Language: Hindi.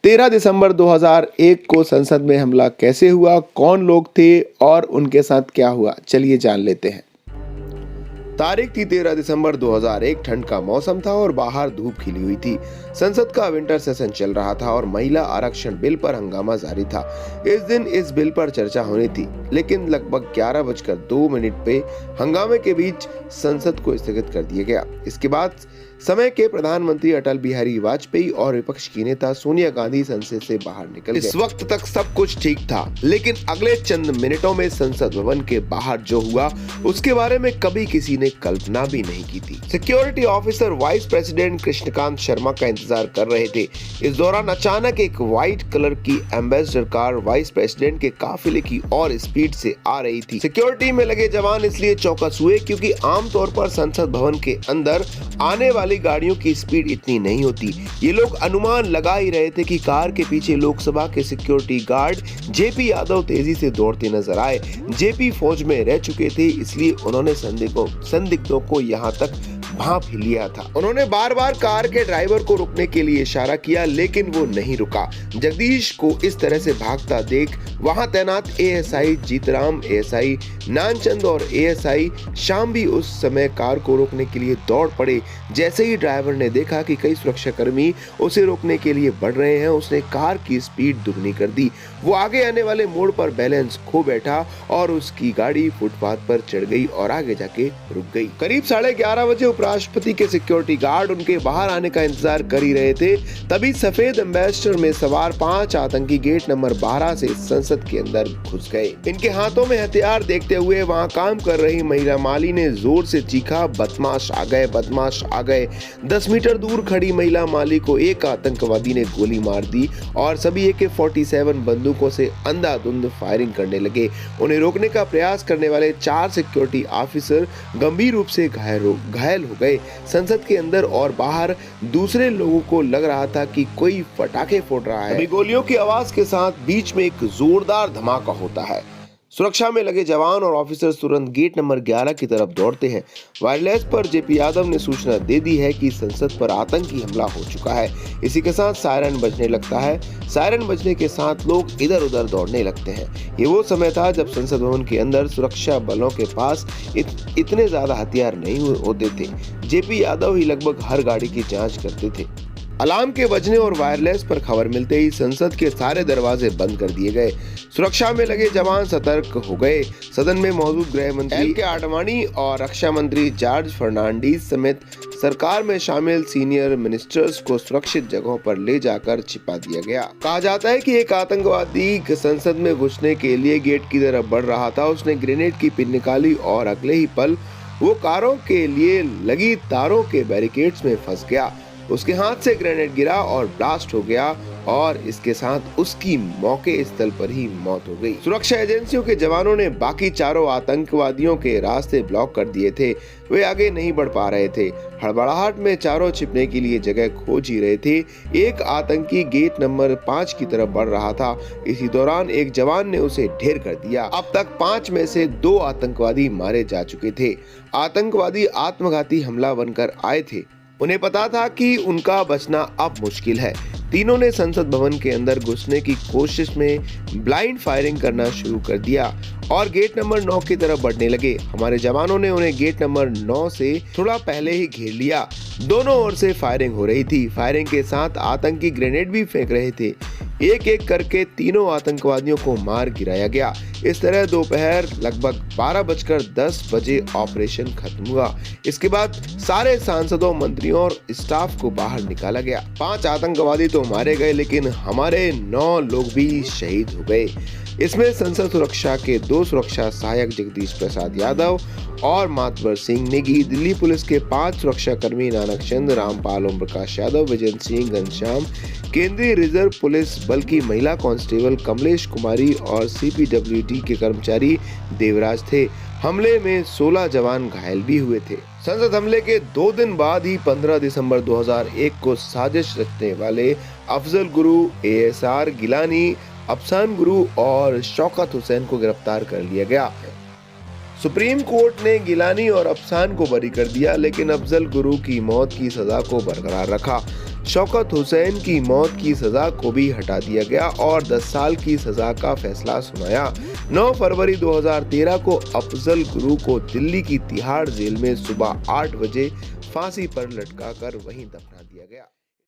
13 दिसंबर 2001 को संसद में हमला कैसे हुआ, कौन लोग थे और उनके साथ क्या हुआ, चलिए जान लेते हैं। तारीख थी 13 दिसंबर 2001। ठंड का मौसम था और बाहर धूप खिली हुई थी। संसद का विंटर सेशन चल रहा था और महिला आरक्षण बिल पर हंगामा जारी था। इस दिन इस बिल पर चर्चा होनी थी, लेकिन लगभग 11:02 पे हंगामे के बीच संसद को स्थगित कर दिया गया। इसके बाद समय के प्रधानमंत्री अटल बिहारी वाजपेयी और विपक्ष की नेता सोनिया गांधी संसद से बाहर निकल गए। इस वक्त तक सब कुछ ठीक था, लेकिन अगले चंद मिनटों में संसद भवन के बाहर जो हुआ उसके बारे में कभी किसी ने कल्पना भी नहीं की थी। Security officer vice president Krishnakant Sharma का इंतजार कर रहे थे। इस दौरान अचानक एक व्हाइट कलर की एम्बेसडर कार वाइस प्रेसिडेंट के काफिले की और स्पीड से आ रही थी। सिक्योरिटी में लगे जवान इसलिए चौकस हुए क्योंकि आमतौर पर संसद भवन के अंदर आने वाली गाड़ियों की स्पीड इतनी नहीं होती। ये लोग अनुमान लगा ही रहे थे कि कार के पीछे लोकसभा के सिक्योरिटी गार्ड जेपी यादव तेजी से दौड़ते नजर आए। जेपी फौज में रह चुके थे, इसलिए उन्होंने संदिग्धों को यहाँ तक भांप ही लिया था। उन्होंने बार बार कार के ड्राइवर को रुकने के लिए इशारा किया, लेकिन वो नहीं रुका। जगदीश को इस तरह से भागता देख वहां तैनात एएसआई जीतराम, एएसआई नानचंद और एएसआई श्याम भी उस समय कार को रोकने के लिए दौड़ पड़े। जैसे ही ड्राइवर ने देखा कि कई सुरक्षाकर्मी उसे रोकने के लिए बढ़ रहे हैं, उसने कार की स्पीड दुगनी कर दी। वो आगे आने वाले मोड़ पर बैलेंस खो बैठा और उसकी गाड़ी फुटपाथ पर चढ़ गई और आगे जाके रुक गई। करीब 11:30 बजे उपराष्ट्रपति के सिक्योरिटी गार्ड उनके बाहर आने का इंतजार कर ही रहे थे। तभी सफेद एम्बेसडर में सवार 5 आतंकी गेट नंबर 12 से संसद के अंदर घुस गए। इनके हाथों में हथियार देखते हुए वहां काम कर रही महिला माली ने जोर से चीखा, बदमाश आ गए, बदमाश आ गए। 10 मीटर दूर खड़ी महिला माली को एक आतंकवादी ने गोली मार दी और सभी AK-47 बंदूकों से अंधाधुंध फायरिंग करने लगे। उन्हें रोकने का प्रयास करने वाले 4 सिक्योरिटी ऑफिसर गंभीर रूप से घायल हो गए। संसद के अंदर और बाहर दूसरे लोगों को लग रहा था कि कोई पटाखे फोड़ रहा है। गोलियों की आवाज के साथ बीच में एक जोरदार धमाका होता है। सुरक्षा में लगे जवान और ऑफिसर तुरंत गेट नंबर 11 की तरफ दौड़ते हैं। वायरलेस पर जेपी यादव ने सूचना दे दी है कि संसद पर आतंकी हमला हो चुका है। इसी के साथ सायरन बजने लगता है। सायरन बजने के साथ लोग इधर उधर दौड़ने लगते हैं। ये वो समय था जब संसद भवन के अंदर सुरक्षा बलों के पास इतने ज्यादा हथियार नहीं होते थे। जेपी यादव ही लगभग हर गाड़ी की जाँच करते थे। अलार्म के बजने और वायरलेस पर खबर मिलते ही संसद के सारे दरवाजे बंद कर दिए गए। सुरक्षा में लगे जवान सतर्क हो गए। सदन में मौजूद गृह मंत्री LK आडवाणी और रक्षा मंत्री जॉर्ज फर्नांडीज समेत सरकार में शामिल सीनियर मिनिस्टर्स को सुरक्षित जगहों पर ले जाकर छिपा दिया गया। कहा जाता है कि एक आतंकवादी संसद में घुसने के लिए गेट की तरफ बढ़ रहा था। उसने ग्रेनेड की पिन निकाली और अगले ही पल वो कारों के लिए लगी तारों के बैरिकेड्स में फंस गया। उसके हाथ से ग्रेनेड गिरा और ब्लास्ट हो गया और इसके साथ उसकी मौके स्थल पर ही मौत हो गई। सुरक्षा एजेंसियों के जवानों ने बाकी 4 आतंकवादियों के रास्ते ब्लॉक कर दिए थे। वे आगे नहीं बढ़ पा रहे थे। हड़बड़ाहट में चारों छिपने के लिए जगह खोज ही रहे थे। एक आतंकी गेट नंबर 5 की तरफ बढ़ रहा था। इसी दौरान एक जवान ने उसे ढेर कर दिया। अब तक 5 में से 2 आतंकवादी मारे जा चुके थे। आतंकवादी आत्मघाती हमला बनकर आए थे। उन्हें पता था कि उनका बचना अब मुश्किल है। तीनों ने संसद भवन के अंदर घुसने की कोशिश में ब्लाइंड फायरिंग करना शुरू कर दिया और गेट नंबर 9 की तरफ बढ़ने लगे। हमारे जवानों ने उन्हें गेट नंबर 9 से थोड़ा पहले ही घेर लिया। दोनों ओर से फायरिंग हो रही थी। फायरिंग के साथ आतंकी ग्रेनेड भी फेंक रहे थे। एक एक करके तीनों आतंकवादियों को मार गिराया गया। इस तरह दोपहर लगभग 12:10 बजे ऑपरेशन खत्म हुआ। इसके बाद सारे सांसदों, मंत्रियों और स्टाफ को बाहर निकाला गया। 5 आतंकवादी तो मारे गए, लेकिन हमारे 9 लोग भी शहीद हो गए। इसमें संसद सुरक्षा के 2 सुरक्षा सहायक जगदीश प्रसाद यादव और मातवर सिंह नेगी, दिल्ली पुलिस के 5 सुरक्षा कर्मी नानक चंद, रामपाल, ओम प्रकाश यादव, विजय सिंह, घनश्याम, केंद्रीय रिजर्व पुलिस बल की महिला कांस्टेबल कमलेश कुमारी और CPWD के कर्मचारी देवराज थे। हमले में 16 जवान घायल भी हुए थे। संसद हमले के 2 दिन बाद ही 15 दिसंबर 2001 को साजिश रचने वाले अफजल गुरु, ASR गिलानी, अफसान गुरु और शौकत हुसैन को गिरफ्तार कर लिया गया। सुप्रीम कोर्ट ने गिलानी और अफसान को बरी कर दिया, लेकिन अफजल गुरु की मौत की सजा को बरकरार रखा। शौकत हुसैन की मौत की सजा को भी हटा दिया गया और 10 साल की सजा का फैसला सुनाया। 9 फरवरी 2013 को अफजल गुरु को दिल्ली की तिहाड़ जेल में सुबह 8 बजे फांसी पर लटकाकर वहीं दफना दिया गया।